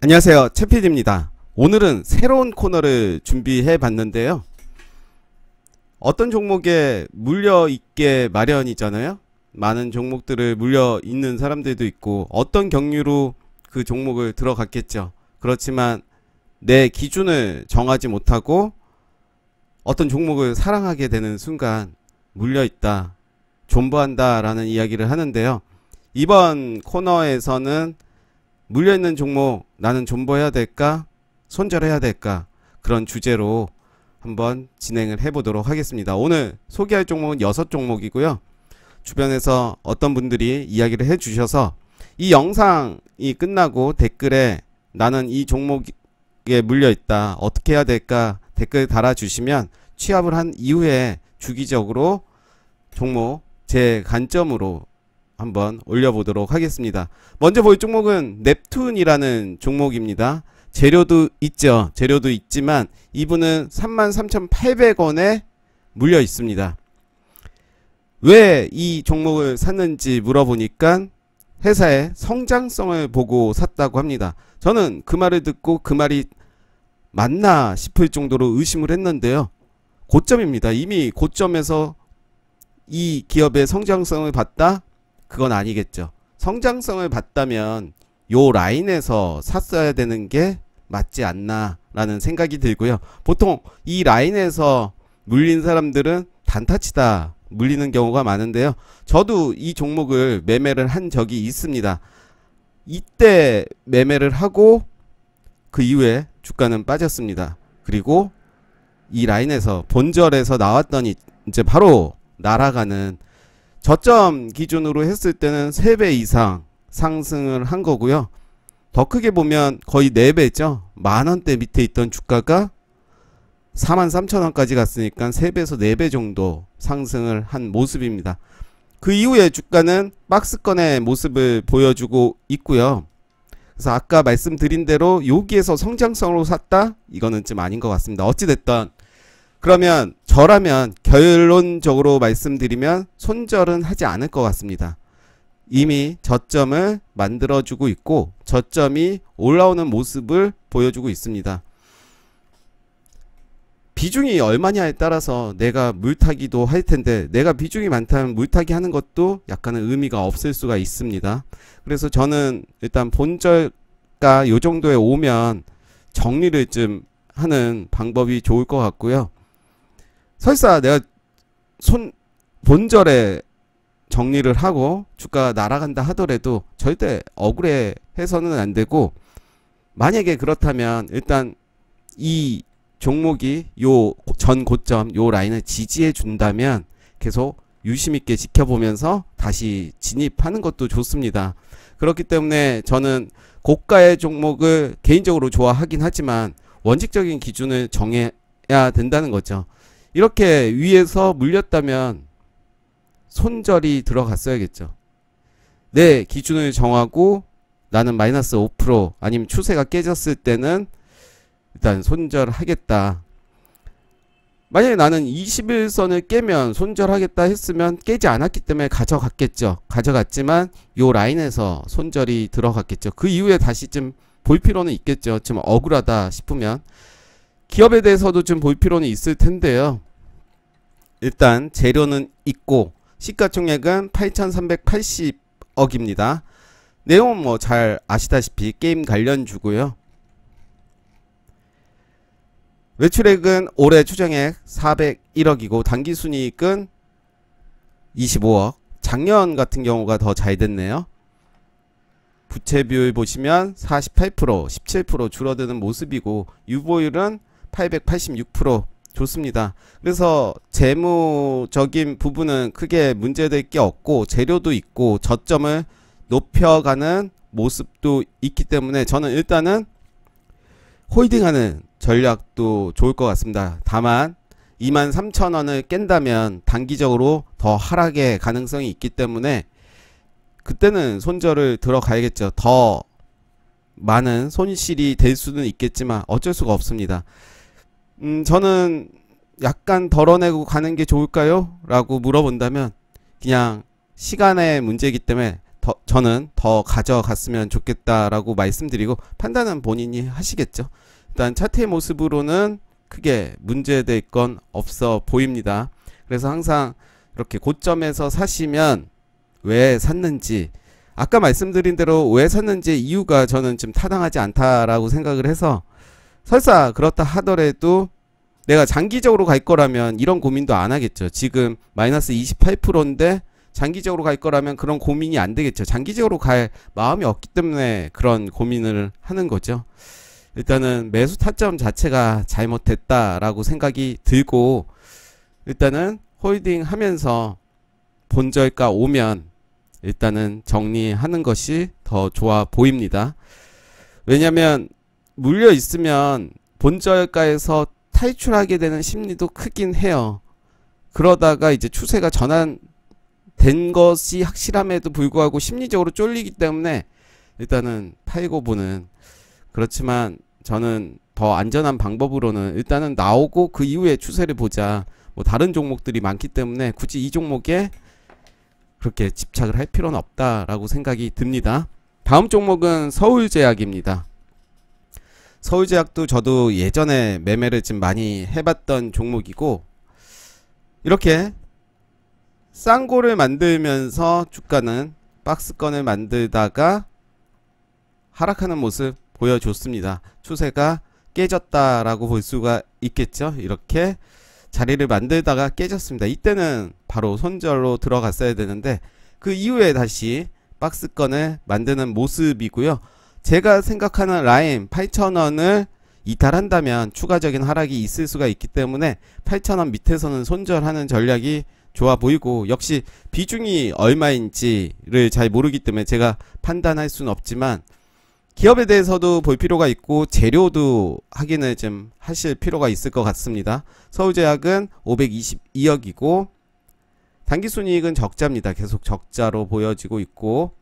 안녕하세요, 채피디입니다. 오늘은 새로운 코너를 준비해 봤는데요. 어떤 종목에 물려있게 마련이잖아요. 많은 종목들을 물려있는 사람들도 있고 어떤 경류로 그 종목을 들어갔겠죠. 그렇지만 내 기준을 정하지 못하고 어떤 종목을 사랑하게 되는 순간 물려있다, 존버한다 라는 이야기를 하는데요. 이번 코너에서는 물려있는 종목 나는 존버해야 될까 손절해야 될까, 그런 주제로 한번 진행을 해보도록 하겠습니다. 오늘 소개할 종목은 6종목이고요 주변에서 어떤 분들이 이야기를 해주셔서 이 영상이 끝나고 댓글에 나는 이 종목에 물려있다 어떻게 해야 될까 댓글 달아주시면 취합을 한 이후에 주기적으로 종목 제 관점으로 한번 올려보도록 하겠습니다. 먼저 볼 종목은 넵툰이라는 종목입니다. 재료도 있죠. 재료도 있지만 이분은 33,800원에 물려 있습니다. 왜 이 종목을 샀는지 물어보니까 회사의 성장성을 보고 샀다고 합니다. 저는 그 말을 듣고 그 말이 맞나 싶을 정도로 의심을 했는데요. 고점입니다. 이미 고점에서 이 기업의 성장성을 봤다? 그건 아니겠죠. 성장성을 봤다면 요 라인에서 샀어야 되는 게 맞지 않나 라는 생각이 들고요. 보통 이 라인에서 물린 사람들은 단타치다 물리는 경우가 많은데요. 저도 이 종목을 매매를 한 적이 있습니다. 이때 매매를 하고 그 이후에 주가는 빠졌습니다. 그리고 이 라인에서 본절에서 나왔더니 이제 바로 날아가는, 저점 기준으로 했을 때는 3배 이상 상승을 한 거고요. 더 크게 보면 거의 4배죠. 만원대 밑에 있던 주가가 43,000원까지 갔으니까 3배에서 4배 정도 상승을 한 모습입니다. 그 이후에 주가는 박스권의 모습을 보여주고 있고요. 그래서 아까 말씀드린 대로 여기에서 성장성으로 샀다? 이거는 좀 아닌 것 같습니다. 어찌됐든 그러면 저라면 결론적으로 말씀드리면 손절은 하지 않을 것 같습니다. 이미 저점을 만들어주고 있고 저점이 올라오는 모습을 보여주고 있습니다. 비중이 얼마냐에 따라서 내가 물타기도 할 텐데, 내가 비중이 많다면 물타기 하는 것도 약간은 의미가 없을 수가 있습니다. 그래서 저는 일단 본저가 요 정도에 오면 정리를 좀 하는 방법이 좋을 것 같고요. 설사 내가 본절에 정리를 하고 주가가 날아간다 하더라도 절대 억울해 해서는 안 되고, 만약에 그렇다면 일단 이 종목이 요 전 고점 요 라인을 지지해 준다면 계속 유심있게 지켜보면서 다시 진입하는 것도 좋습니다. 그렇기 때문에 저는 고가의 종목을 개인적으로 좋아하긴 하지만 원칙적인 기준을 정해야 된다는 거죠. 이렇게 위에서 물렸다면 손절이 들어갔어야겠죠. 내 기준을 정하고 나는 마이너스 5% 아니면 추세가 깨졌을 때는 일단 손절하겠다. 만약에 나는 21선을 깨면 손절하겠다 했으면 깨지 않았기 때문에 가져갔겠죠. 가져갔지만 요 라인에서 손절이 들어갔겠죠. 그 이후에 다시 좀 볼 필요는 있겠죠. 좀 억울하다 싶으면 기업에 대해서도 좀 볼 필요는 있을 텐데요. 일단 재료는 있고 시가총액은 8,380억입니다. 내용은 뭐 잘 아시다시피 게임 관련주고요. 매출액은 올해 추정액 401억이고 당기순이익은 25억. 작년 같은 경우가 더 잘 됐네요. 부채비율 보시면 48%, 17% 줄어드는 모습이고 유보율은 886% 좋습니다. 그래서 재무적인 부분은 크게 문제될 게 없고 재료도 있고 저점을 높여가는 모습도 있기 때문에 저는 일단은 홀딩하는 전략도 좋을 것 같습니다. 다만 23,000원을 깬다면 단기적으로 더 하락의 가능성이 있기 때문에 그때는 손절을 들어가야겠죠. 더 많은 손실이 될 수는 있겠지만 어쩔 수가 없습니다. 저는 약간 덜어내고 가는 게 좋을까요? 라고 물어본다면 그냥 시간의 문제이기 때문에 더 저는 더 가져갔으면 좋겠다라고 말씀드리고, 판단은 본인이 하시겠죠. 일단 차트의 모습으로는 크게 문제될 건 없어 보입니다. 그래서 항상 이렇게 고점에서 사시면 왜 샀는지, 아까 말씀드린 대로 왜 샀는지 이유가 저는 좀 타당하지 않다라고 생각을 해서, 설사 그렇다 하더라도 내가 장기적으로 갈 거라면 이런 고민도 안 하겠죠. 지금 마이너스 28%인데 장기적으로 갈 거라면 그런 고민이 안 되겠죠. 장기적으로 갈 마음이 없기 때문에 그런 고민을 하는 거죠. 일단은 매수 타점 자체가 잘못됐다라고 생각이 들고, 일단은 홀딩 하면서 본저가 오면 일단은 정리하는 것이 더 좋아 보입니다. 왜냐면 물려 있으면 본저가에서 탈출하게 되는 심리도 크긴 해요. 그러다가 이제 추세가 전환된 것이 확실함에도 불구하고 심리적으로 쫄리기 때문에 일단은 팔고 보는, 그렇지만 저는 더 안전한 방법으로는 일단은 나오고 그 이후에 추세를 보자, 뭐 다른 종목들이 많기 때문에 굳이 이 종목에 그렇게 집착을 할 필요는 없다라고 생각이 듭니다. 다음 종목은 서울제약입니다. 서울제약도 저도 예전에 매매를 좀 많이 해봤던 종목이고, 이렇게 쌍고를 만들면서 주가는 박스권을 만들다가 하락하는 모습 보여줬습니다. 추세가 깨졌다라고 볼 수가 있겠죠. 이렇게 자리를 만들다가 깨졌습니다. 이때는 바로 손절로 들어갔어야 되는데 그 이후에 다시 박스권을 만드는 모습이고요. 제가 생각하는 라인 8,000원을 이탈한다면 추가적인 하락이 있을 수가 있기 때문에 8,000원 밑에서는 손절하는 전략이 좋아 보이고, 역시 비중이 얼마인지를 잘 모르기 때문에 제가 판단할 수는 없지만 기업에 대해서도 볼 필요가 있고 재료도 확인을 좀 하실 필요가 있을 것 같습니다. 서울제약은 522억이고 당기순이익은 적자입니다. 계속 적자로 보여지고 있고,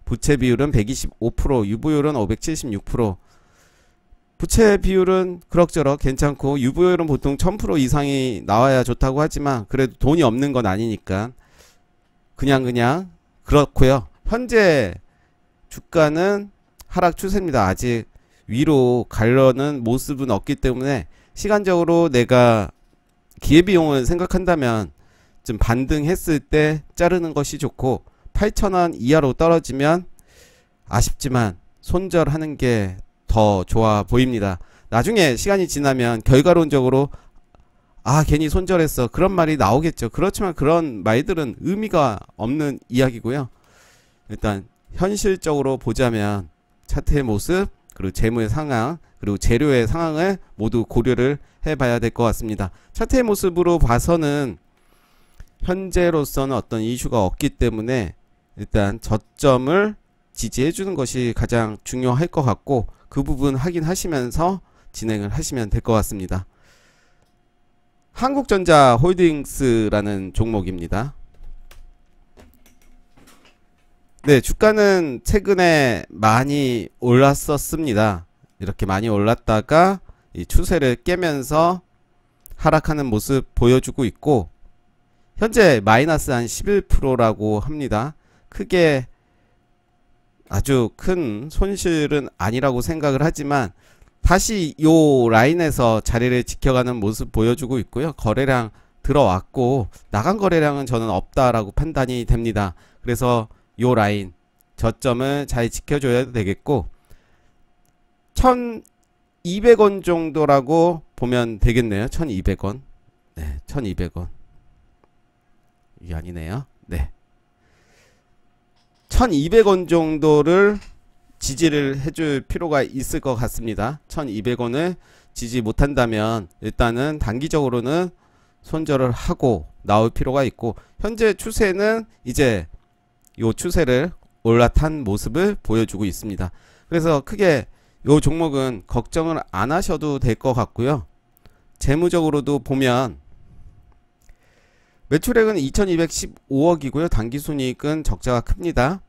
부채 비율은 125%, 유보율은 576%. 부채 비율은 그럭저럭 괜찮고 유보율은 보통 1000% 이상이 나와야 좋다고 하지만 그래도 돈이 없는 건 아니니까 그냥 그렇고요. 현재 주가는 하락 추세입니다. 아직 위로 가려는 모습은 없기 때문에 시간적으로 내가 기회비용을 생각한다면 좀 반등했을 때 자르는 것이 좋고, 8,000원 이하로 떨어지면 아쉽지만 손절하는 게 더 좋아 보입니다. 나중에 시간이 지나면 결과론적으로 괜히 손절했어 그런 말이 나오겠죠. 그렇지만 그런 말들은 의미가 없는 이야기고요. 일단 현실적으로 보자면 차트의 모습, 그리고 재무의 상황, 그리고 재료의 상황을 모두 고려를 해봐야 될 것 같습니다. 차트의 모습으로 봐서는 현재로서는 어떤 이슈가 없기 때문에 일단 저점을 지지해주는 것이 가장 중요할 것 같고, 그 부분 확인하시면서 진행을 하시면 될 것 같습니다. 한국전자 홀딩스라는 종목입니다. 네, 주가는 최근에 많이 올랐었습니다. 이렇게 많이 올랐다가 이 추세를 깨면서 하락하는 모습 보여주고 있고, 현재 마이너스 한 11%라고 합니다. 크게 아주 큰 손실은 아니라고 생각을 하지만 다시 요 라인에서 자리를 지켜가는 모습 보여주고 있고요. 거래량 들어왔고 나간 거래량은 저는 없다라고 판단이 됩니다. 그래서 요 라인 저점을 잘 지켜줘야 되겠고, 1200원 정도라고 보면 되겠네요. 1200원. 네, 1200원. 이게 아니네요. 네. 1200원 정도를 지지를 해줄 필요가 있을 것 같습니다. 1200원을 지지 못한다면 일단은 단기적으로는 손절을 하고 나올 필요가 있고, 현재 추세는 이제 요 추세를 올라탄 모습을 보여주고 있습니다. 그래서 크게 요 종목은 걱정을 안 하셔도 될 것 같고요. 재무적으로도 보면 매출액은 2215억이고요. 당기순이익은 적자가 큽니다.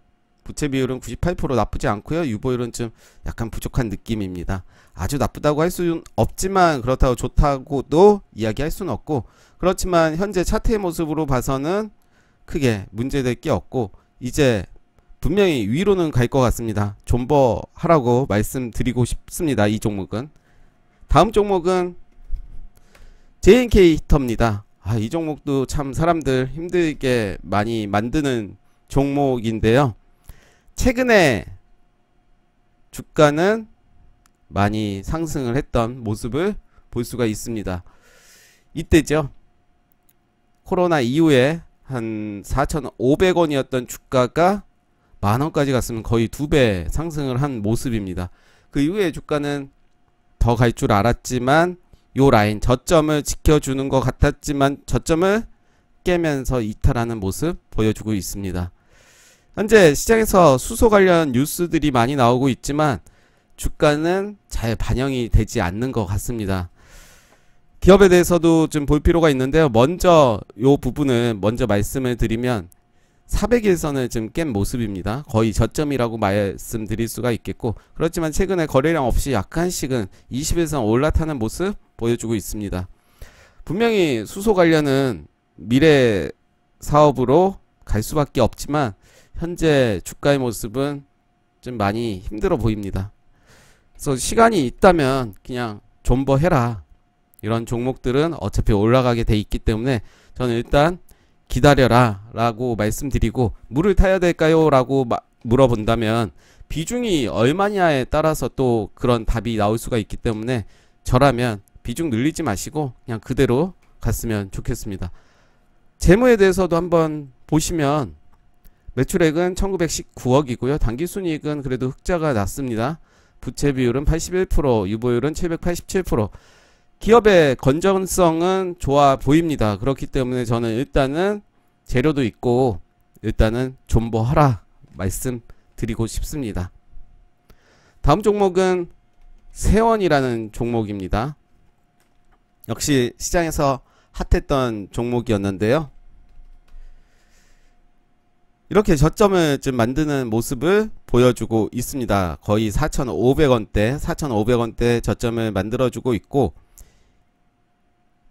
부채 비율은 98% 나쁘지 않고요. 유보율은 좀 약간 부족한 느낌입니다. 아주 나쁘다고 할 수는 없지만 그렇다고 좋다고도 이야기할 수는 없고, 그렇지만 현재 차트의 모습으로 봐서는 크게 문제될 게 없고, 이제 분명히 위로는 갈 것 같습니다. 존버 하라고 말씀드리고 싶습니다. 이 종목은. 다음 종목은 JNK 히터입니다. 이 종목도 참 사람들 힘들게 많이 만드는 종목인데요. 최근에 주가는 많이 상승을 했던 모습을 볼 수가 있습니다. 이때죠. 코로나 이후에 한 4,500원이었던 주가가 만원까지 갔으면 거의 2배 상승을 한 모습입니다. 그 이후에 주가는 더 갈 줄 알았지만 요 라인 저점을 지켜주는 것 같았지만 저점을 깨면서 이탈하는 모습 보여주고 있습니다. 현재 시장에서 수소 관련 뉴스들이 많이 나오고 있지만 주가는 잘 반영이 되지 않는 것 같습니다. 기업에 대해서도 좀 볼 필요가 있는데요. 먼저 요 부분을 먼저 말씀을 드리면 400일선을 좀 깬 모습입니다. 거의 저점이라고 말씀드릴 수가 있겠고, 그렇지만 최근에 거래량 없이 약간씩은 20일선 올라타는 모습 보여주고 있습니다. 분명히 수소 관련은 미래 사업으로 갈 수밖에 없지만 현재 주가의 모습은 좀 많이 힘들어 보입니다. 그래서 시간이 있다면 그냥 존버 해라. 이런 종목들은 어차피 올라가게 돼 있기 때문에 저는 일단 기다려라 라고 말씀드리고, 물을 타야 될까요? 라고 물어본다면 비중이 얼마냐에 따라서 또 그런 답이 나올 수가 있기 때문에 저라면 비중 늘리지 마시고 그냥 그대로 갔으면 좋겠습니다. 재무에 대해서도 한번 보시면 매출액은 1919억이고요. 당기순이익은 그래도 흑자가 났습니다. 부채 비율은 81%, 유보율은 787%. 기업의 건전성은 좋아 보입니다. 그렇기 때문에 저는 일단은 재료도 있고 일단은 존버하라 말씀드리고 싶습니다. 다음 종목은 세원이라는 종목입니다. 역시 시장에서 핫했던 종목이었는데요. 이렇게 저점을 좀 만드는 모습을 보여주고 있습니다. 거의 4,500원대 저점을 만들어주고 있고,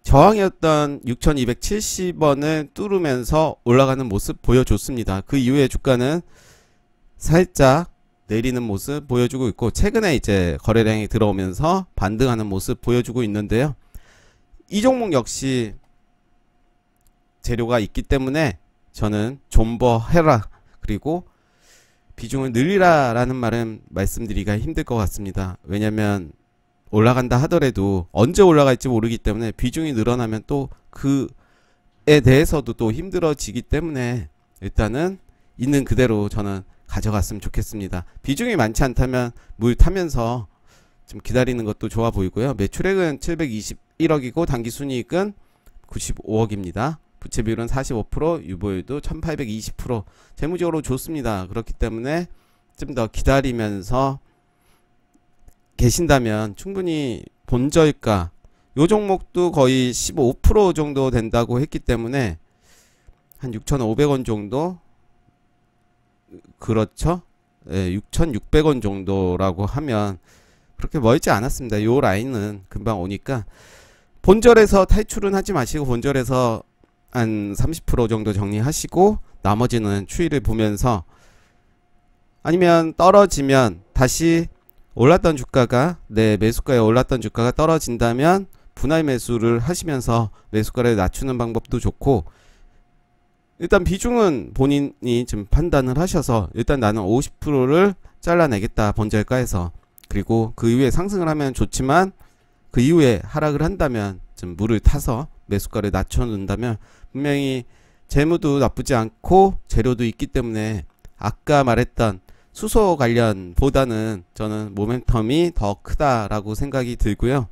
저항이었던 6,270원을 뚫으면서 올라가는 모습 보여줬습니다. 그 이후에 주가는 살짝 내리는 모습 보여주고 있고, 최근에 이제 거래량이 들어오면서 반등하는 모습 보여주고 있는데요. 이 종목 역시 재료가 있기 때문에 저는 존버 해라, 그리고 비중을 늘리라 라는 말은 말씀드리기가 힘들 것 같습니다. 왜냐면 올라간다 하더라도 언제 올라갈지 모르기 때문에 비중이 늘어나면 또 그에 대해서도 또 힘들어지기 때문에 일단은 있는 그대로 저는 가져갔으면 좋겠습니다. 비중이 많지 않다면 물 타면서 좀 기다리는 것도 좋아 보이고요. 매출액은 721억이고 당기순이익은 95억입니다. 부채 비율은 45%, 유보율도 1820%. 재무적으로 좋습니다. 그렇기 때문에 좀 더 기다리면서 계신다면 충분히 본저가 요 종목도 거의 15% 정도 된다고 했기 때문에 한 6,500원 정도, 그렇죠? 네, 6,600원 정도라고 하면 그렇게 멀지 않았습니다. 요 라인은 금방 오니까 본절에서 탈출은 하지 마시고 본절에서 한 30% 정도 정리하시고 나머지는 추이를 보면서, 아니면 떨어지면 다시 올랐던 주가가, 내 매수가에 올랐던 주가가 떨어진다면 분할 매수를 하시면서 매수가를 낮추는 방법도 좋고, 일단 비중은 본인이 좀 판단을 하셔서 일단 나는 50%를 잘라내겠다 본저가에서, 그리고 그 이후에 상승을 하면 좋지만 그 이후에 하락을 한다면 좀 물을 타서 매수가를 낮춰놓는다면 분명히 재무도 나쁘지 않고 재료도 있기 때문에 아까 말했던 수소 관련보다는 저는 모멘텀이 더 크다라고 생각이 들고요.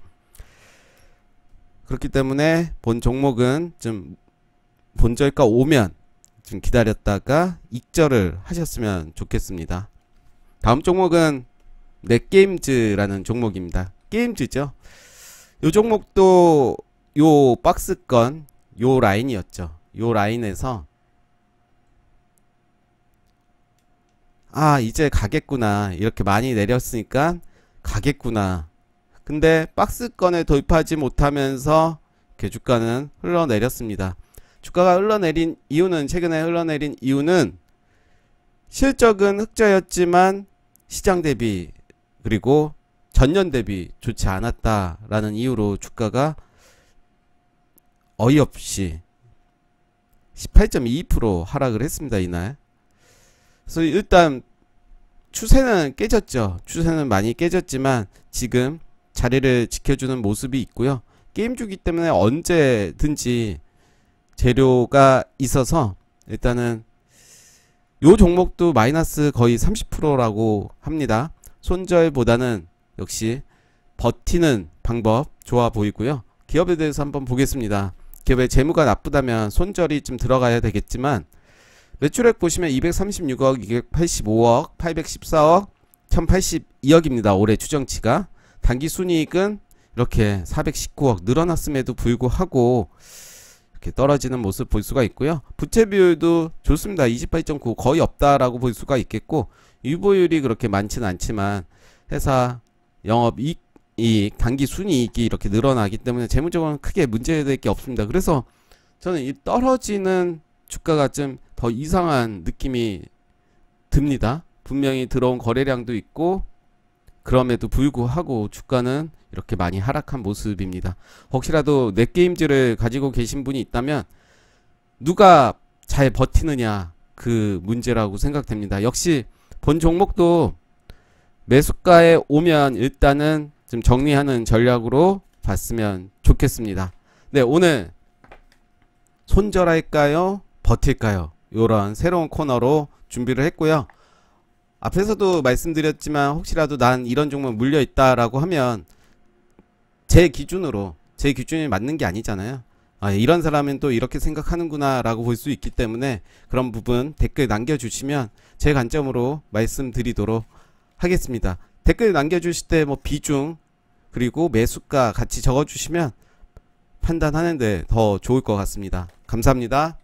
그렇기 때문에 본 종목은 좀 본저가 오면 좀 기다렸다가 익절을 하셨으면 좋겠습니다. 다음 종목은 넷게임즈라는 종목입니다. 게임즈죠. 요 종목도 요 박스권 요 라인이었죠. 요 라인에서 이제 가겠구나, 이렇게 많이 내렸으니까 가겠구나. 근데 박스권에 돌파하지 못하면서 이렇게 주가는 흘러내렸습니다. 주가가 흘러내린 이유는, 최근에 흘러내린 이유는 실적은 흑자였지만 시장 대비 그리고 전년 대비 좋지 않았다라는 이유로 주가가 어이없이 18.22% 하락을 했습니다, 이날. 그래서 일단 추세는 깨졌죠. 추세는 많이 깨졌지만 지금 자리를 지켜주는 모습이 있고요. 게임주기 때문에 언제든지 재료가 있어서 일단은 요 종목도 마이너스 거의 30%라고 합니다. 손절보다는 역시 버티는 방법 좋아 보이고요. 기업에 대해서 한번 보겠습니다. 기업의 재무가 나쁘다면 손절이 좀 들어가야 되겠지만 매출액 보시면 236억, 285억, 814억, 1082억입니다. 올해 추정치가. 단기 순이익은 이렇게 419억 늘어났음에도 불구하고 이렇게 떨어지는 모습 볼 수가 있고요. 부채 비율도 좋습니다. 28.9 거의 없다라고 볼 수가 있겠고, 유보율이 그렇게 많지는 않지만 회사 영업이익, 단기 순이익이 이렇게 늘어나기 때문에 재무적으로는 크게 문제될 게 없습니다. 그래서 저는 이 떨어지는 주가가 좀 더 이상한 느낌이 듭니다. 분명히 들어온 거래량도 있고 그럼에도 불구하고 주가는 이렇게 많이 하락한 모습입니다. 혹시라도 넷게임즈를 가지고 계신 분이 있다면 누가 잘 버티느냐 그 문제라고 생각됩니다. 역시 본 종목도 매수가에 오면 일단은 좀 정리하는 전략으로 봤으면 좋겠습니다. 네, 오늘 손절할까요? 버틸까요? 이런 새로운 코너로 준비를 했고요. 앞에서도 말씀드렸지만 혹시라도 난 이런 종목 물려있다 라고 하면 제 기준이 맞는 게 아니잖아요. 이런 사람은 또 이렇게 생각하는구나 라고 볼 수 있기 때문에 그런 부분 댓글 남겨주시면 제 관점으로 말씀드리도록 하겠습니다. 댓글 남겨주실 때 뭐 비중 그리고 매수가 같이 적어주시면 판단하는데 더 좋을 것 같습니다. 감사합니다.